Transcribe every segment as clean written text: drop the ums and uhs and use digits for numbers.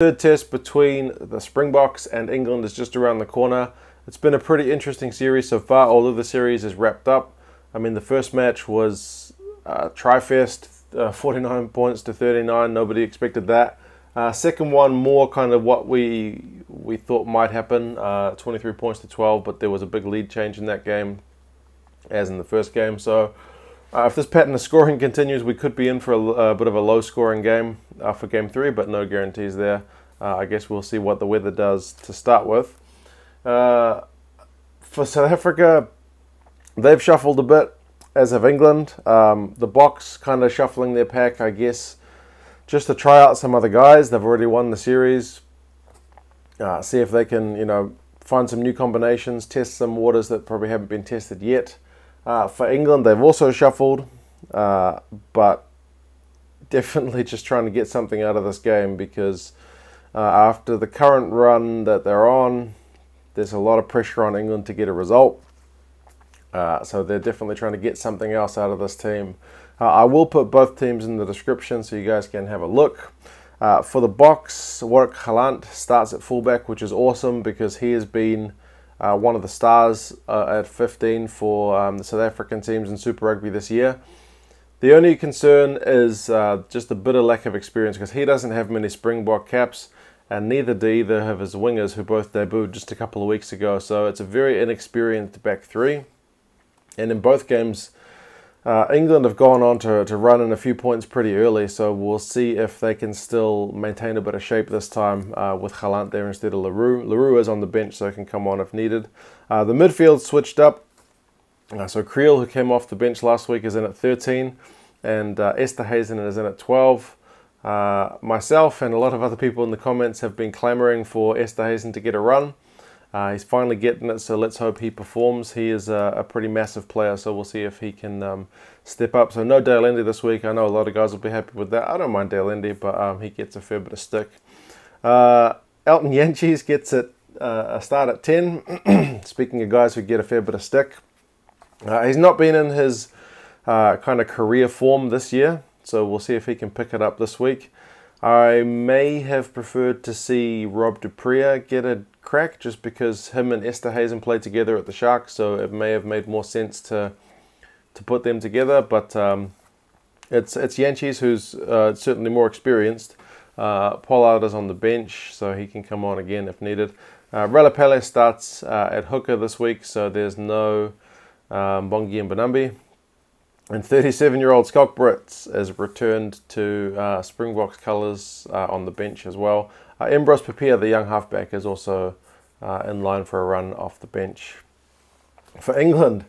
Third test between the Springboks and England is just around the corner. It's been a pretty interesting series so far, although the series is wrapped up. I mean, the first match was tri-fest, 49 points to 39. Nobody expected that. Second one, more kind of what we thought might happen, 23 points to 12, but there was a big lead change in that game, as in the first game. So if this pattern of scoring continues, we could be in for a bit of a low-scoring game for Game 3, but no guarantees there. I guess we'll see what the weather does to start with. For South Africa, they've shuffled a bit, as have England. The Boks kind of shuffling their pack, I guess, just to try out some other guys. They've already won the series. See if they can, find some new combinations, test some waters that probably haven't been tested yet. For England, they've also shuffled, but definitely just trying to get something out of this game because after the current run that they're on, there's a lot of pressure on England to get a result. So they're definitely trying to get something else out of this team. I will put both teams in the description so you guys can have a look. For the Boks, Warrick Gelant starts at fullback, which is awesome because he has been one of the stars at 15 for the South African teams in Super Rugby this year. The only concern is just a bit of lack of experience because he doesn't have many Springbok caps, and neither do either of his wingers, who both debuted just a couple of weeks ago. So it's a very inexperienced back three. And in both games, England have gone on to run in a few points pretty early, so we'll see if they can still maintain a bit of shape this time with Gelant there instead of Leroux. Leroux is on the bench, so he can come on if needed. The midfield switched up. So Kriel, who came off the bench last week, is in at 13, and Esterhuizen is in at 12. Myself and a lot of other people in the comments have been clamoring for Esterhuizen to get a run. He's finally getting it, so let's hope he performs. He is a pretty massive player, so we'll see if he can step up. So no Dyantyi this week. I know a lot of guys will be happy with that. I don't mind Dyantyi, but he gets a fair bit of stick. Elton Jantjies gets a start at 10. Speaking of guys who get a fair bit of stick, he's not been in his kind of career form this year, so we'll see if he can pick it up this week. I may have preferred to see Rob du Preez get a crack just because him and Esterhuizen played together at the Schalk, so it may have made more sense to put them together, but it's Jantjies who's certainly more experienced. Pollard is on the bench, so he can come on again if needed. Ralepelle starts at hooker this week, so there's no Bongi and Bonambi. And 37-year-old Schalk Brits is returned to Springboks colours on the bench as well. Embros Papia, the young halfback, is also in line for a run off the bench. For England,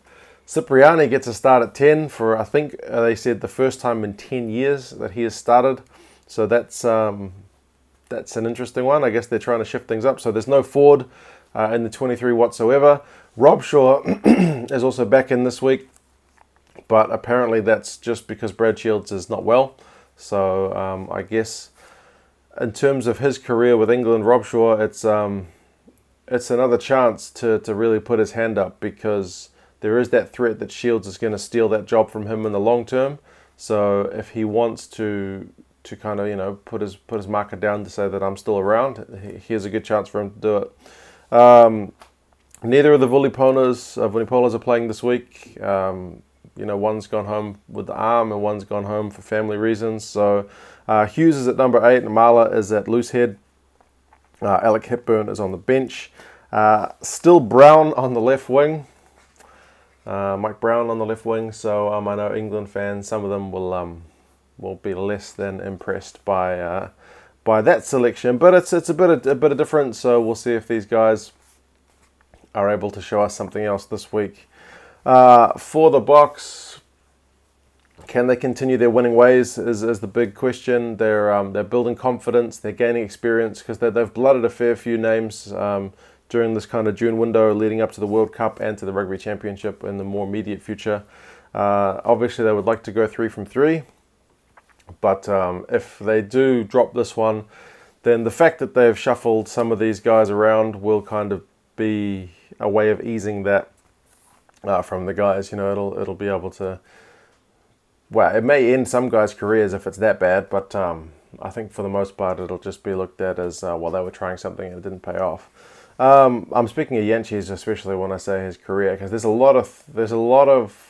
Cipriani gets a start at 10 for, I think they said, the first time in 10 years that he has started. So that's an interesting one. I guess they're trying to shift things up. So there's no Ford in the 23 whatsoever. Robshaw is also back in this week, but apparently that's just because Brad Shields is not well. So I guess in terms of his career with England, Robshaw, it's another chance to really put his hand up because there is that threat that Shields is going to steal that job from him in the long term. So if he wants to kind of put his marker down to say that I'm still around, here's a good chance for him to do it. Neither of the Vunipolas are playing this week. One's gone home with the arm and one's gone home for family reasons. So Hughes is at number 8 and Mala is at loosehead. Alec Hepburn is on the bench. Still Brown on the left wing. Mike Brown on the left wing. So I know England fans, some of them will be less than impressed by that selection. But it's a bit of different. So we'll see if these guys are able to show us something else this week. For the Boks, can they continue their winning ways is the big question. They're building confidence, they're gaining experience because they've blooded a fair few names during this kind of June window leading up to the World Cup and to the Rugby Championship in the more immediate future. Obviously they would like to go 3 from 3, but if they do drop this one, then the fact that they've shuffled some of these guys around will kind of be a way of easing that from the guys. It'll be able to, well, it may end some guys' careers if it's that bad, but I think for the most part it'll just be looked at as, well, they were trying something and it didn't pay off. I'm speaking of Jantjies, especially when I say his career, because there's a lot of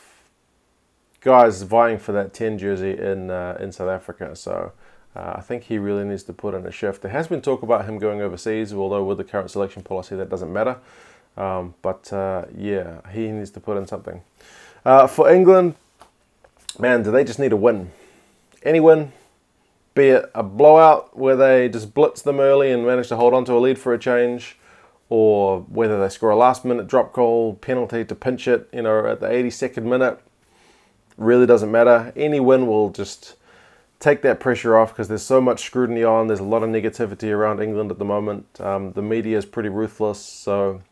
guys vying for that 10 jersey in South Africa. So I think he really needs to put in a shift. There has been talk about him going overseas, although with the current selection policy that doesn't matter. Yeah, he needs to put in something. For England, man, do they just need a win? Any win, be it a blowout where they just blitz them early and manage to hold on to a lead for a change, or whether they score a last-minute drop goal, penalty to pinch it, you know, at the 82nd minute, really doesn't matter. Any win will just take that pressure off, because there's so much scrutiny on. There's a lot of negativity around England at the moment. The media is pretty ruthless, so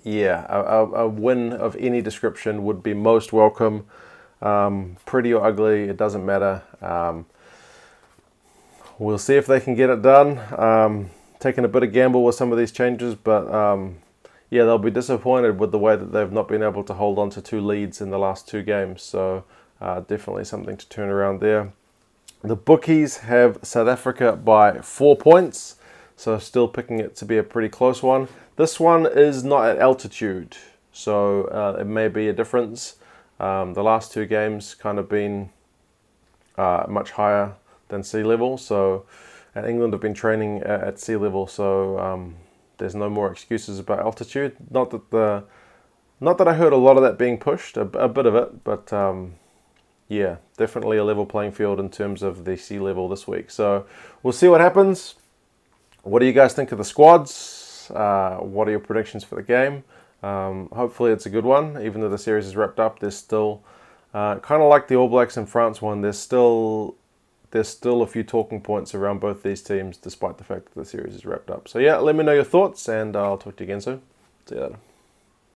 yeah, a win of any description would be most welcome. Pretty or ugly, it doesn't matter. We'll see if they can get it done. Taking a bit of gamble with some of these changes, but yeah, they'll be disappointed with the way that they've not been able to hold on to 2 leads in the last 2 games. So definitely something to turn around there. The bookies have South Africa by 4 points, so still picking it to be a pretty close one. This one is not at altitude, so it may be a difference. The last 2 games kind of been much higher than sea level, and England have been training at sea level, so there's no more excuses about altitude. Not that I heard a lot of that being pushed, a bit of it, but yeah, definitely a level playing field in terms of the sea level this week. So we'll see what happens. What do you guys think of the squads? What are your predictions for the game? Hopefully it's a good one, even though the series is wrapped up. There's still, kind of like the All Blacks and France one, there's still a few talking points around both these teams, despite the fact that the series is wrapped up. So yeah, let me know your thoughts, and I'll talk to you again soon. See you later.